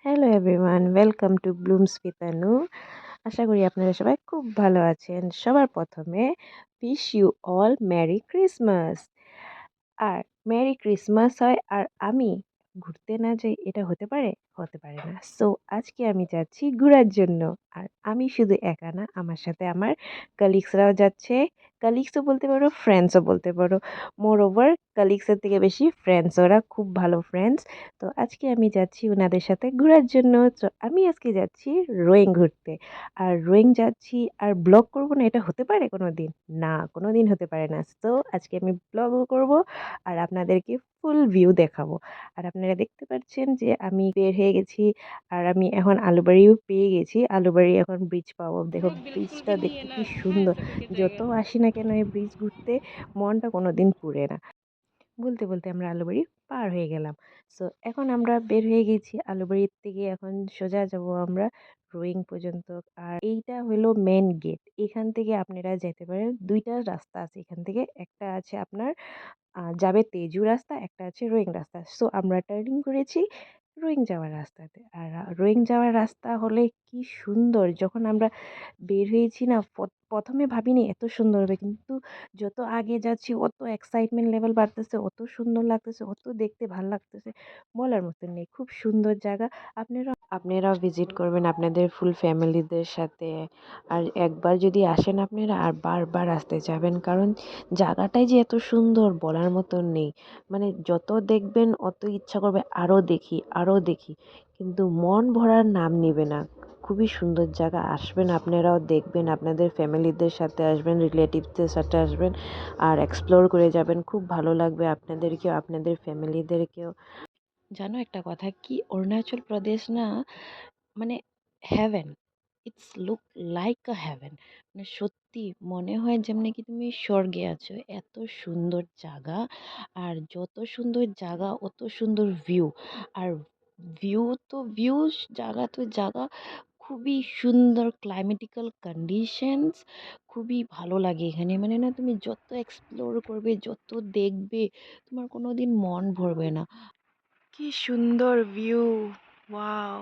Hello everyone, welcome to blooms with আনু। আশা করি আপনারা সবাই খুব ভালো আছেন। সবার প্রথমে wish you all merry Christmas. আর মেরি ক্রিসমাস হয় আর আমি ঘুরতে না যাই, এটা হতে পারে? হতে পারে না। সো আজকে আমি যাচ্ছি ঘোরার জন্য। আর আমি শুধু একা না, আমার সাথে আমার কালিগসরাও যাচ্ছে। কালিগসও বলতে পারো, ফ্রেন্ডসও বলতে পারো। মোর ওভার কালিগসের থেকে বেশি ফ্রেন্ডস, ওরা খুব ভালো ফ্রেন্ডস। তো আজকে আমি যাচ্ছি ওনাদের সাথে ঘোরার জন্য। তো আমি আজকে যাচ্ছি রোয়িং ঘুরতে। আর রোয়িং যাচ্ছি আর ব্লগ করব না, এটা হতে পারে কোনো দিন? না, কোনো দিন হতে পারে না। সো আজকে আমি ব্লগও করব আর আপনাদেরকে ফুল ভিউ দেখাবো। আর আপনারা দেখতে পাচ্ছেন যে আমি বের হয়ে গেছি আর আমি এখন আলুবাড়িও পেয়ে গেছি। আলুবাড়ি এখন ব্রিজ পাবো। দেখো ব্রিজটা দেখতে কি সুন্দর। যত আসি না কেন এই ব্রিজ ঘুরতে, মনটা কোনোদিন পুড়ে না। বলতে বলতে আমরা আলুবাড়ি পার হয়ে গেলাম। সো এখন আমরা বের হয়ে গেছি আলুবাড়ির থেকে, এখন সোজা যাব আমরা রোয়িং পর্যন্ত। আর এইটা হলো মেন গেট। এখান থেকে আপনারা যেতে পারেন। দুইটা রাস্তা আছে এখান থেকে, একটা আছে আপনার যাবে তেজু রাস্তা, একটা আছে রোয়িং রাস্তা। সো আমরা টার্নিং করেছি রোয়িং যাওয়ার রাস্তাতে। আর রোয়িং যাওয়ার রাস্তা হলে কি সুন্দর! যখন আমরা বের হয়েছি না, প্রথমে ভাবিনি এত সুন্দর হবে, কিন্তু যত আগে যাচ্ছি অত এক্সাইটমেন্ট লেভেল বাড়তেছে, অত সুন্দর লাগতেছে, অত দেখতে ভাল লাগতেছে, বলার মতন নেই। খুব সুন্দর জায়গা। আপনারাও ভিজিট করবেন আপনাদের ফুল ফ্যামিলিদের সাথে। আর একবার যদি আসেন আপনারা আর বারবার আসতে চাবেন, কারণ জায়গাটাই যে এত সুন্দর বলার মতন নেই। মানে যত দেখবেন অত ইচ্ছা করবে আরও দেখি আরও দেখি, কিন্তু মন ভরার নাম নেবে না। খুবই সুন্দর জায়গা, আসবেন আপনারাও দেখবেন, আপনাদের ফ্যামিলিদের সাথে আসবেন, রিলেটিভসদের সাথে আসবেন আর এক্সপ্লোর করে যাবেন। খুব ভালো লাগবে আপনাদেরকেও, আপনাদের ফ্যামিলিদেরকেও। জানো একটা কথা কি, অরুণাচল প্রদেশ না মানে heaven. It's look like a heaven. মানে সত্যি মনে হয় যেমনি কি তুমি স্বর্গে আছো, এত সুন্দর জায়গা। আর যত সুন্দর জায়গা অত সুন্দর ভিউ। আর ভিউ তো ভিউ, জায়গা তো জায়গা। খুবই সুন্দর ক্লাইমেটিক্যাল কন্ডিশনস। খুবই ভালো লাগে এখানে। মানে না, তুমি যত এক্সপ্লোর করবে, যত দেখবে, তোমার কোনো দিন মন ভরবে না। কি সুন্দর ভিউ! ওয়াও!